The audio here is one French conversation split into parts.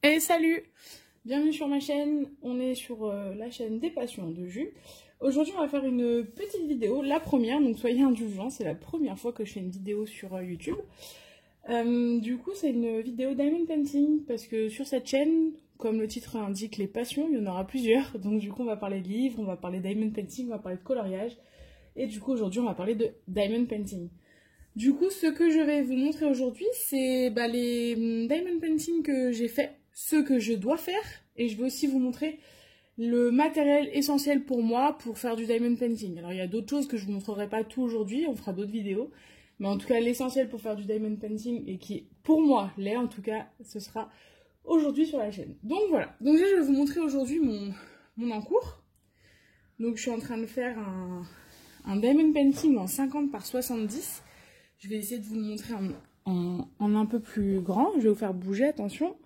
Et salut! Bienvenue sur ma chaîne, on est sur la chaîne des passions de Jules. Aujourd'hui on va faire une petite vidéo, la première, donc soyez indulgents, c'est la première fois que je fais une vidéo sur YouTube. Du coup c'est une vidéo diamond painting, parce que sur cette chaîne, comme le titre indique les passions, il y en aura plusieurs. Donc du coup on va parler de livres, on va parler de diamond painting, on va parler de coloriage. Et du coup aujourd'hui on va parler de diamond painting. Du coup ce que je vais vous montrer aujourd'hui c'est les diamond painting que j'ai fait, ceux que je dois faire, et je vais aussi vous montrer le matériel essentiel pour moi pour faire du diamond painting. Alors il y a d'autres choses que je vous montrerai pas tout aujourd'hui, on fera d'autres vidéos, mais en tout cas l'essentiel pour faire du diamond painting et qui pour moi l'est en tout cas, ce sera aujourd'hui sur la chaîne. Donc voilà, donc déjà je vais vous montrer aujourd'hui mon encours. Donc je suis en train de faire un diamond painting en 50 par 70. Je vais essayer de vous le montrer en un peu plus grand, je vais vous faire bouger, attention.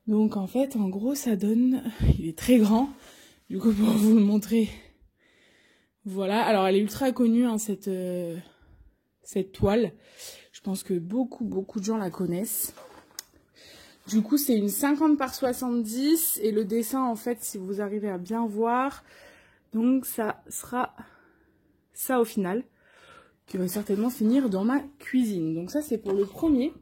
Donc en fait, en gros, ça donne... Il est très grand. Du coup, pour vous le montrer... Voilà. Alors, elle est ultra connue, hein, cette toile. Je pense que beaucoup de gens la connaissent. Du coup, c'est une 50 par 70. Et le dessin, en fait, si vous arrivez à bien voir... Donc, ça sera ça au final. Qui va certainement finir dans ma cuisine. Donc ça, c'est pour le premier.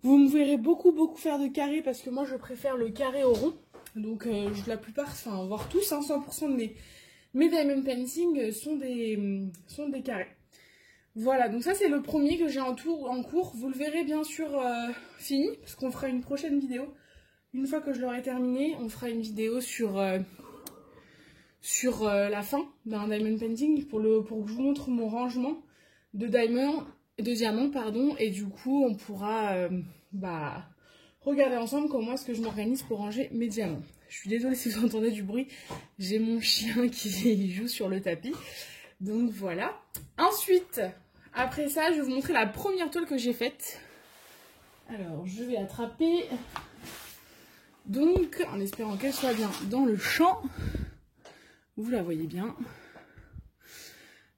Vous me verrez beaucoup faire de carrés parce que moi je préfère le carré au rond. Donc la plupart, enfin voire tous, hein, 100% de mes diamond painting sont des carrés. Voilà, donc ça c'est le premier que j'ai en cours. Vous le verrez bien sûr fini parce qu'on fera une prochaine vidéo. Une fois que je l'aurai terminé, on fera une vidéo sur la fin d'un diamond painting pour que je vous montre mon rangement de diamants, pardon, et du coup on pourra regarder ensemble comment est-ce que je m'organise pour ranger mes diamants. Je suis désolée si vous entendez du bruit, j'ai mon chien qui joue sur le tapis, donc voilà. Ensuite, après ça, je vais vous montrer la première toile que j'ai faite. Alors, je vais attraper, donc en espérant qu'elle soit bien dans le champ. Vous la voyez bien.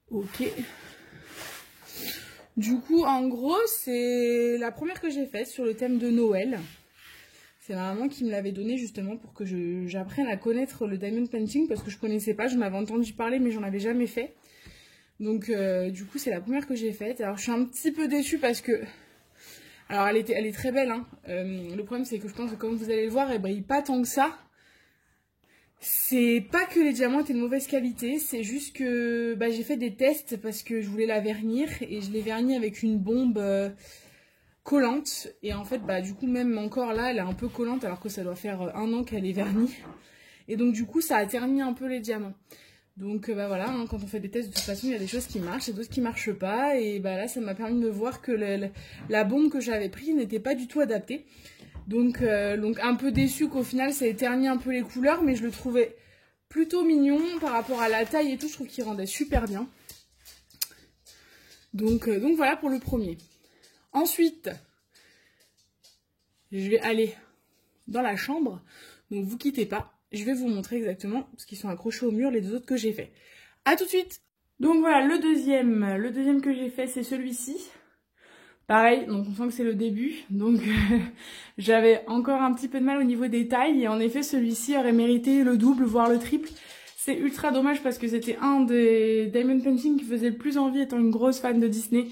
Ok. Du coup, en gros, c'est la première que j'ai faite sur le thème de Noël. C'est ma maman qui me l'avait donnée justement pour que j'apprenne à connaître le diamond painting parce que je connaissais pas, je m'avais entendu parler mais j'en avais jamais fait. Donc du coup, c'est la première que j'ai faite. Alors je suis un petit peu déçue parce que... Alors elle est très belle, hein. Le problème c'est que je pense que comme vous allez le voir, elle brille pas tant que ça. C'est pas que les diamants étaient de mauvaise qualité, c'est juste que j'ai fait des tests parce que je voulais la vernir et je l'ai vernie avec une bombe collante et en fait du coup même encore là elle est un peu collante alors que ça doit faire 1 an qu'elle est vernie et donc du coup ça a terni un peu les diamants. Donc voilà, hein, quand on fait des tests de toute façon il y a des choses qui marchent et d'autres qui marchent pas et là ça m'a permis de voir que la bombe que j'avais prise n'était pas du tout adaptée. Donc un peu déçue qu'au final ça ait terni un peu les couleurs, mais je le trouvais plutôt mignon par rapport à la taille et tout, je trouve qu'il rendait super bien. Donc voilà pour le premier. Ensuite, je vais aller dans la chambre, donc vous quittez pas, je vais vous montrer exactement, parce qu'ils sont accrochés au mur, les deux autres que j'ai fait. A tout de suite! Donc voilà, le deuxième que j'ai fait c'est celui-ci. Pareil, donc on sent que c'est le début, donc j'avais encore un petit peu de mal au niveau des tailles et en effet celui-ci aurait mérité le double voire le triple. C'est ultra dommage parce que c'était un des diamond painting qui faisait le plus envie étant une grosse fan de Disney.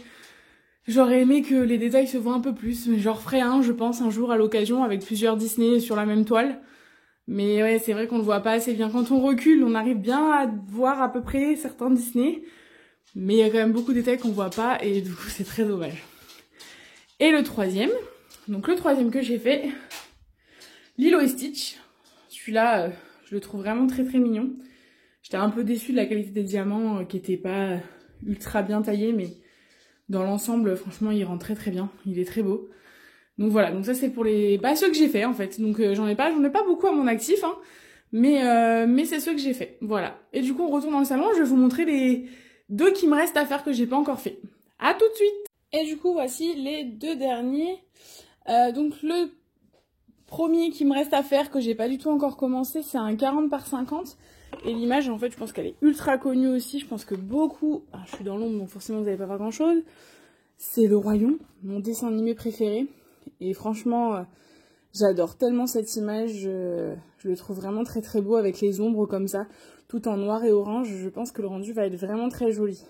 J'aurais aimé que les détails se voient un peu plus, mais j'en referai un je pense un jour à l'occasion avec plusieurs Disney sur la même toile. Mais ouais c'est vrai qu'on le voit pas assez bien, quand on recule on arrive bien à voir à peu près certains Disney, mais il y a quand même beaucoup de détails qu'on voit pas et du coup c'est très dommage. Et le troisième, donc le troisième que j'ai fait, Lilo et Stitch. Celui-là, je le trouve vraiment très mignon. J'étais un peu déçue de la qualité des diamants qui n'étaient pas ultra bien taillés, mais dans l'ensemble, franchement, il rend très bien. Il est très beau. Donc voilà, donc ça c'est pour les ceux que j'ai fait en fait. Donc j'en ai pas beaucoup à mon actif, hein, mais c'est ceux que j'ai fait. Voilà. Et du coup, on retourne dans le salon. Je vais vous montrer les deux qui me restent à faire que j'ai pas encore fait. À tout de suite. Et du coup, voici les deux derniers. Donc le premier qui me reste à faire, que j'ai pas du tout encore commencé, c'est un 40 par 50. Et l'image, en fait, je pense qu'elle est ultra connue aussi. Je pense que beaucoup... Ah, je suis dans l'ombre, donc forcément, vous n'allez pas voir grand-chose. C'est Le Royaume, mon dessin animé préféré. Et franchement, j'adore tellement cette image. Je le trouve vraiment très très beau avec les ombres comme ça, tout en noir et orange. Je pense que le rendu va être vraiment très joli.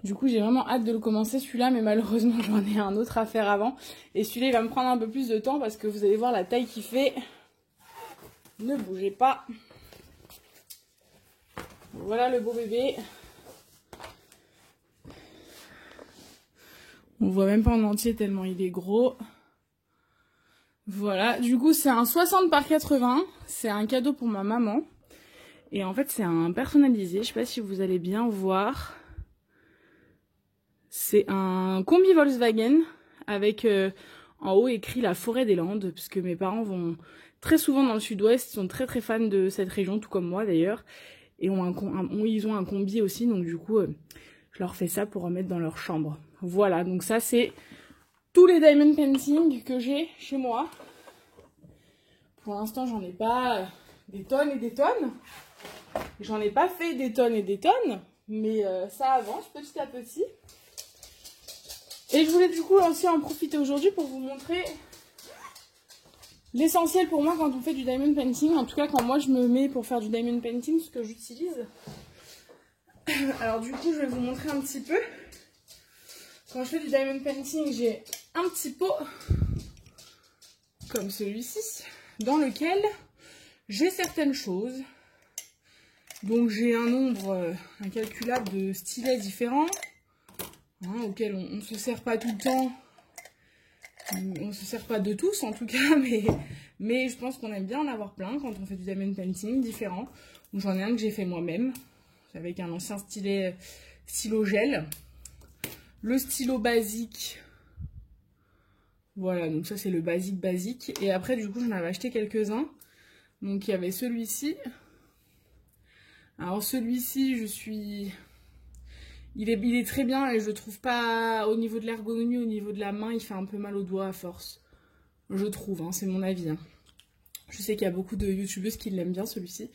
Du coup, j'ai vraiment hâte de le commencer celui-là, mais malheureusement, j'en ai un autre à faire avant. Et celui-là, il va me prendre un peu plus de temps parce que vous allez voir la taille qu'il fait. Ne bougez pas. Voilà le beau bébé. On voit même pas en entier tellement il est gros. Voilà, du coup, c'est un 60 par 80. C'est un cadeau pour ma maman. Et en fait, c'est un personnalisé. Je sais pas si vous allez bien voir. C'est un combi Volkswagen avec en haut écrit la forêt des Landes, puisque mes parents vont très souvent dans le sud-ouest, ils sont très très fans de cette région, tout comme moi d'ailleurs, et ils ont un combi aussi, donc du coup je leur fais ça pour remettre dans leur chambre. Voilà, donc ça c'est tous les diamond painting que j'ai chez moi. Pour l'instant j'en ai pas des tonnes et des tonnes, j'en ai pas fait des tonnes et des tonnes, mais ça avance petit à petit. Et je voulais du coup aussi en profiter aujourd'hui pour vous montrer l'essentiel pour moi quand on fait du diamond painting. En tout cas quand moi je me mets pour faire du diamond painting, ce que j'utilise. Alors du coup je vais vous montrer un petit peu. Quand je fais du diamond painting, j'ai un petit pot comme celui-ci dans lequel j'ai certaines choses. Donc j'ai un nombre incalculable de stylets différents. Auquel on ne se sert pas tout le temps, on ne se sert pas de tous en tout cas, mais je pense qu'on aime bien en avoir plein quand on fait du diamond painting différent. J'en ai un que j'ai fait moi-même, avec un ancien stylo gel. Le stylo basique, voilà, donc ça c'est le basique. Et après du coup j'en avais acheté quelques-uns. Donc il y avait celui-ci. Alors celui-ci, Il est très bien et je le trouve pas au niveau de l'ergonomie, au niveau de la main, il fait un peu mal aux doigts à force. Je trouve, c'est mon avis. Je sais qu'il y a beaucoup de youtubeuses qui l'aiment bien celui-ci,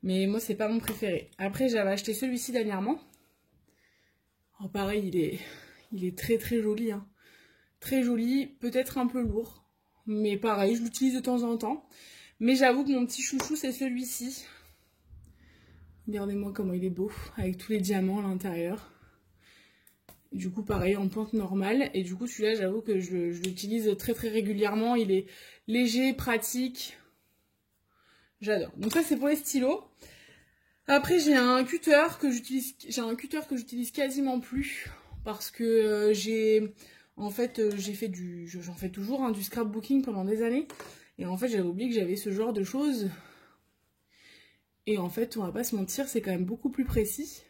mais moi c'est pas mon préféré. Après j'avais acheté celui-ci dernièrement. Alors pareil, il est très très joli. Très joli, peut-être un peu lourd, mais pareil, je l'utilise de temps en temps. Mais j'avoue que mon petit chouchou c'est celui-ci. Regardez-moi comment il est beau, avec tous les diamants à l'intérieur. Du coup pareil en pointe normale, et du coup celui-là j'avoue que je l'utilise très très régulièrement, il est léger, pratique, j'adore. Donc ça c'est pour les stylos. Après j'ai un cutter que j'utilise quasiment plus, parce que j'en fais toujours du scrapbooking pendant des années, et en fait j'avais oublié que j'avais ce genre de choses, et en fait on va pas se mentir, c'est quand même beaucoup plus précis.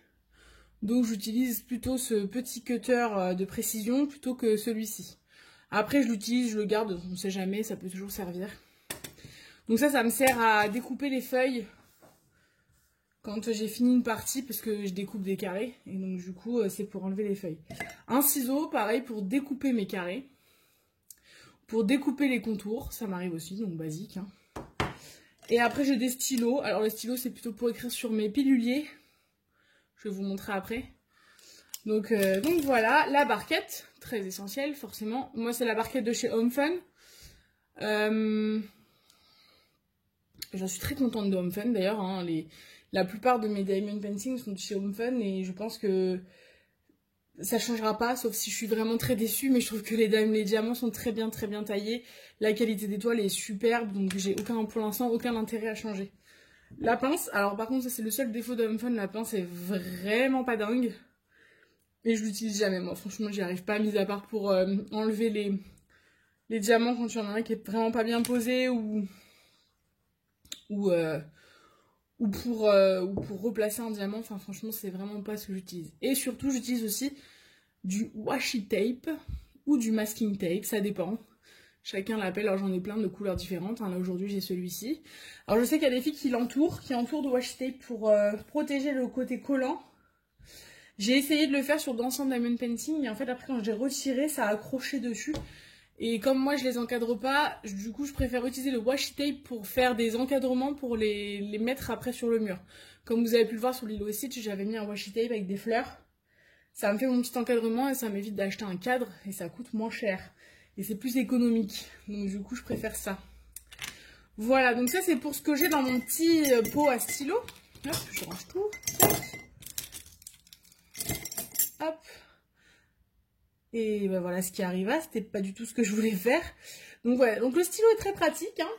Donc j'utilise plutôt ce petit cutter de précision plutôt que celui-ci. Après je l'utilise, je le garde, on ne sait jamais, ça peut toujours servir. Donc ça me sert à découper les feuilles quand j'ai fini une partie, parce que je découpe des carrés. Et donc du coup c'est pour enlever les feuilles. Un ciseau, pareil, pour découper mes carrés. Pour découper les contours, ça m'arrive aussi, donc basique. Et après j'ai des stylos. Alors les stylos c'est plutôt pour écrire sur mes piluliers. Je vais vous montrer après. Donc voilà, la barquette, très essentielle forcément. Moi c'est la barquette de chez Home Fun. J'en suis très contente de Home Fun d'ailleurs. La plupart de mes diamond paintings sont de chez Home Fun et je pense que ça changera pas, sauf si je suis vraiment très déçue. Mais je trouve que les diamants sont très bien taillés. La qualité des toiles est superbe, donc j'ai pour l'instant aucun intérêt à changer. La pince, alors par contre ça c'est le seul défaut de Home Fun, la pince est vraiment pas dingue. Et je l'utilise jamais moi, franchement j'y arrive pas, mis à part pour enlever les diamants quand il y en a un qui est vraiment pas bien posé ou pour replacer un diamant, enfin franchement c'est vraiment pas ce que j'utilise. Et surtout j'utilise aussi du washi tape ou du masking tape, ça dépend. Chacun l'appelle, alors j'en ai plein de couleurs différentes. Là aujourd'hui j'ai celui-ci. Alors je sais qu'il y a des filles qui entourent de washi tape pour protéger le côté collant. J'ai essayé de le faire sur d'anciens diamond painting et en fait après quand j'ai retiré ça a accroché dessus. Et comme moi je les encadre pas, du coup je préfère utiliser le washi tape pour faire des encadrements pour les mettre après sur le mur. Comme vous avez pu le voir sur Lilo Stitch, j'avais mis un washi tape avec des fleurs. Ça me fait mon petit encadrement et ça m'évite d'acheter un cadre et ça coûte moins cher. Et c'est plus économique. Donc du coup je préfère ça. Voilà, donc ça c'est pour ce que j'ai dans mon petit pot à stylo. Hop, je range tout. Hop. Et ben voilà ce qui arriva, c'était pas du tout ce que je voulais faire. Donc voilà, donc le stylo est très pratique, hein.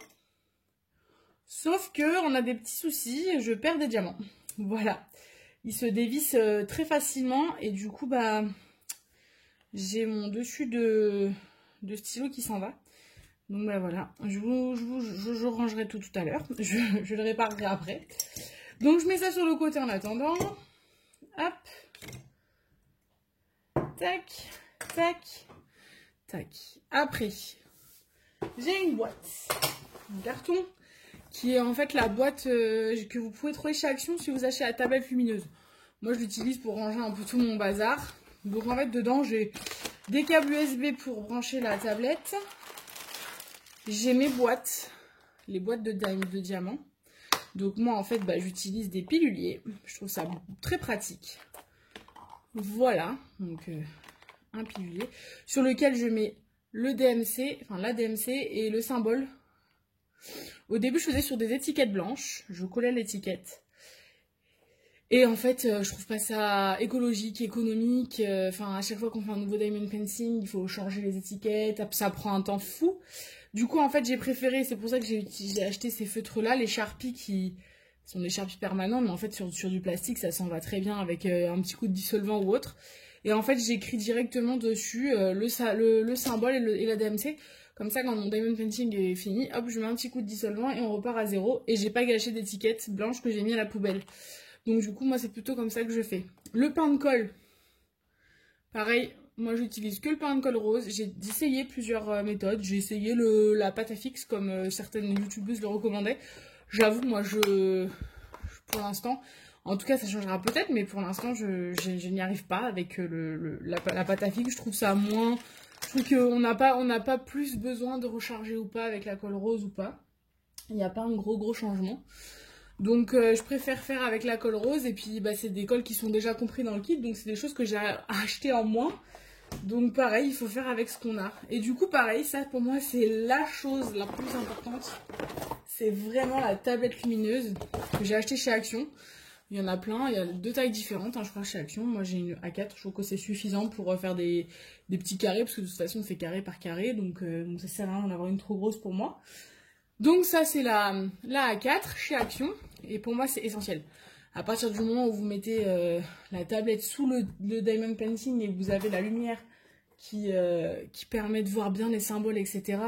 Sauf que on a des petits soucis, je perds des diamants. Voilà. Il se dévisse très facilement et du coup bah j'ai mon dessus de stylo qui s'en va. Donc bah voilà, je rangerai tout à l'heure, je le réparerai après. Donc je mets ça sur le côté en attendant. Hop. Tac, tac, tac. Après, j'ai une boîte, un carton, qui est en fait la boîte que vous pouvez trouver chez Action si vous achetez la tablette lumineuse. Moi je l'utilise pour ranger un peu tout mon bazar. Donc en fait dedans j'ai des câbles USB pour brancher la tablette. J'ai mes boîtes, les boîtes de diamants. Donc moi en fait bah, j'utilise des piluliers, je trouve ça très pratique. Voilà, donc un pilulier sur lequel je mets le DMC, enfin la DMC et le symbole. Au début je faisais sur des étiquettes blanches, je collais l'étiquette. Et en fait je trouve pas ça écologique, économique, enfin à chaque fois qu'on fait un nouveau diamond painting, il faut changer les étiquettes, ça prend un temps fou. Du coup en fait j'ai préféré, c'est pour ça que j'ai acheté ces feutres là, les Sharpie qui sont des Sharpie permanents, mais en fait sur du plastique ça s'en va très bien avec un petit coup de dissolvant ou autre. Et en fait j'écris directement dessus le symbole et la DMC. Comme ça quand mon diamond painting est fini, hop je mets un petit coup de dissolvant et on repart à zéro. Et j'ai pas gâché d'étiquette blanche que j'ai mis à la poubelle. Donc du coup moi c'est plutôt comme ça que je fais. Le pain de colle, pareil, moi j'utilise que le pain de colle rose. J'ai essayé plusieurs méthodes. J'ai essayé la pâte à fixe comme certaines youtubeuses le recommandaient. J'avoue moi pour l'instant, en tout cas ça changera peut-être, mais pour l'instant je n'y arrive pas avec la pâte à fixe. Je trouve ça moins... Je trouve qu'on n'a pas plus besoin de recharger ou pas avec la colle rose ou pas. Il n'y a pas un gros changement. Donc je préfère faire avec la colle rose et puis bah, c'est des colles qui sont déjà compris dans le kit, donc c'est des choses que j'ai acheté en moins. Donc pareil, il faut faire avec ce qu'on a. Et du coup pareil, ça pour moi c'est la chose la plus importante. C'est vraiment la tablette lumineuse que j'ai achetée chez Action. Il y en a plein, il y a 2 tailles différentes, hein, je crois chez Action. Moi j'ai une A4, je trouve que c'est suffisant pour faire des petits carrés, parce que de toute façon on fait carré par carré, donc ça sert à rien d'en avoir une trop grosse pour moi. Donc ça c'est la A4 chez Action et pour moi c'est essentiel. À partir du moment où vous mettez la tablette sous le diamond painting et que vous avez la lumière qui permet de voir bien les symboles, etc.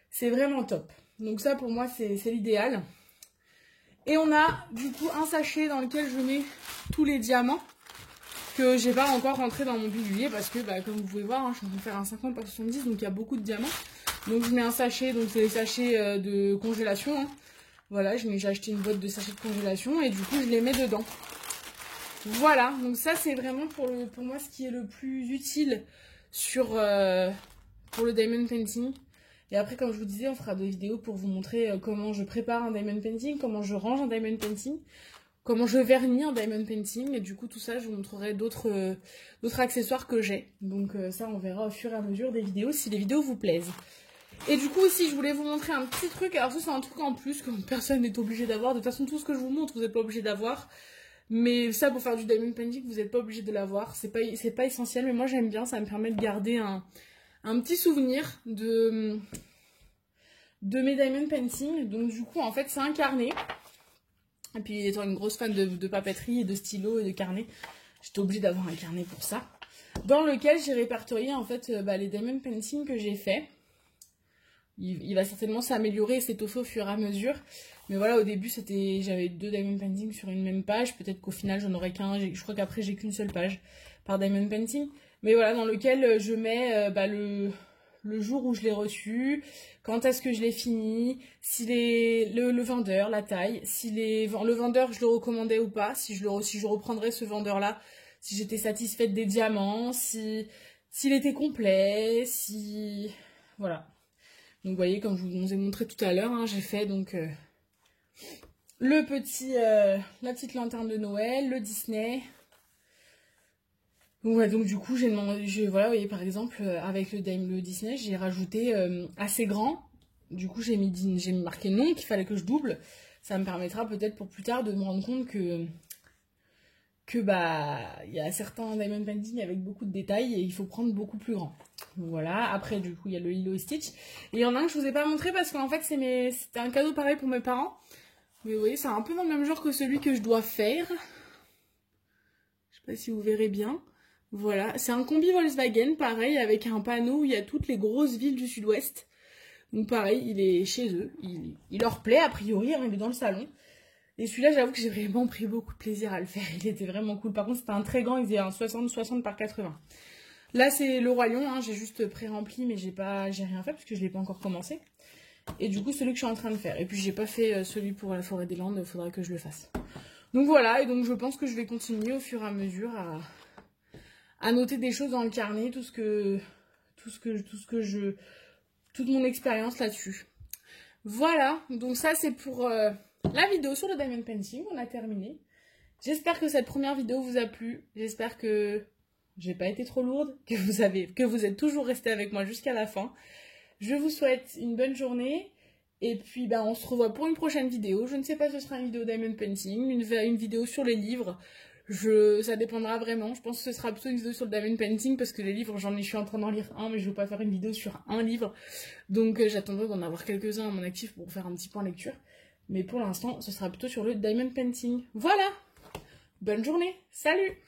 C'est vraiment top. Donc ça pour moi c'est l'idéal. Et on a du coup un sachet dans lequel je mets tous les diamants que j'ai pas encore rentré dans mon pilulier parce que bah, comme vous pouvez voir, hein, je suis en train de faire un 50 par 70 donc il y a beaucoup de diamants. Donc je mets un sachet, donc c'est les sachets de congélation. Hein. Voilà, j'ai acheté une boîte de sachets de congélation et du coup je les mets dedans. Voilà, donc ça c'est vraiment pour moi ce qui est le plus utile pour le diamond painting. Et après comme je vous disais, on fera des vidéos pour vous montrer comment je prépare un diamond painting, comment je range un diamond painting, comment je vernis un diamond painting. Et du coup tout ça je vous montrerai d'autres accessoires que j'ai. Donc ça on verra au fur et à mesure des vidéos si les vidéos vous plaisent. Et du coup aussi je voulais vous montrer un petit truc, alors ça c'est un truc en plus que personne n'est obligé d'avoir, de toute façon tout ce que je vous montre vous n'êtes pas obligé d'avoir, mais ça pour faire du diamond painting vous n'êtes pas obligé de l'avoir, c'est pas essentiel mais moi j'aime bien, ça me permet de garder un petit souvenir de mes diamond painting. Donc du coup en fait c'est un carnet, et puis étant une grosse fan de papeterie et de stylos et de carnet, j'étais obligée d'avoir un carnet pour ça, dans lequel j'ai répertorié en fait les diamond painting que j'ai fait. Il va certainement s'améliorer et s'étoffer au fur et à mesure. Mais voilà, au début, j'avais 2 diamond painting sur une même page. Peut-être qu'au final, j'en aurai qu'un. Je crois qu'après, j'ai qu'une seule page par diamond painting. Mais voilà, dans lequel je mets le jour où je l'ai reçu, quand est-ce que je l'ai fini, si le vendeur, la taille, si le vendeur, je le recommandais ou pas, si je reprendrais ce vendeur-là, si j'étais satisfaite des diamants, s'il était complet, si... Voilà. Donc vous voyez, comme je vous ai montré tout à l'heure, hein, j'ai fait donc la petite lanterne de Noël, le Disney. Ouais, donc du coup, voilà, vous voyez, par exemple, avec le Disney, j'ai rajouté assez grand. Du coup, j'ai marqué non, qu'il fallait que je double. Ça me permettra peut-être pour plus tard de me rendre compte que bah, il y a certains diamond painting avec beaucoup de détails et il faut prendre beaucoup plus grand. Donc voilà, après du coup, il y a le Lilo et Stitch. Et il y en a un que je vous ai pas montré parce qu'en fait, c'était un cadeau pareil pour mes parents. Mais vous voyez, c'est un peu dans le même genre que celui que je dois faire. Je sais pas si vous verrez bien. Voilà, c'est un combi Volkswagen, pareil, avec un panneau où il y a toutes les grosses villes du sud-ouest. Donc pareil, il est chez eux, il leur plaît a priori, hein, il est dans le salon. Et celui-là, j'avoue que j'ai vraiment pris beaucoup de plaisir à le faire, il était vraiment cool. Par contre, c'était un très grand, il faisait un 60 par 80. Là, c'est le Roi Lion, hein, j'ai juste pré-rempli, mais j'ai rien fait parce que je l'ai pas encore commencé. Et du coup, celui que je suis en train de faire. Et puis, j'ai pas fait celui pour la forêt des Landes, il faudra que je le fasse. Donc voilà, et donc je pense que je vais continuer au fur et à mesure à noter des choses dans le carnet, toute mon expérience là-dessus. Voilà, donc ça c'est pour la vidéo sur le diamond painting, on a terminé. J'espère que cette première vidéo vous a plu, j'espère que j'ai pas été trop lourde, que vous êtes toujours restés avec moi jusqu'à la fin. Je vous souhaite une bonne journée, et puis bah, on se revoit pour une prochaine vidéo. Je ne sais pas si ce sera une vidéo diamond painting, une vidéo sur les livres. Ça dépendra vraiment. Je pense que ce sera plutôt une vidéo sur le diamond painting parce que les livres, je suis en train d'en lire un, mais je veux pas faire une vidéo sur un livre. Donc j'attendrai d'en avoir quelques-uns à mon actif pour faire un petit point lecture. Mais pour l'instant, ce sera plutôt sur le diamond painting. Voilà! Bonne journée! Salut!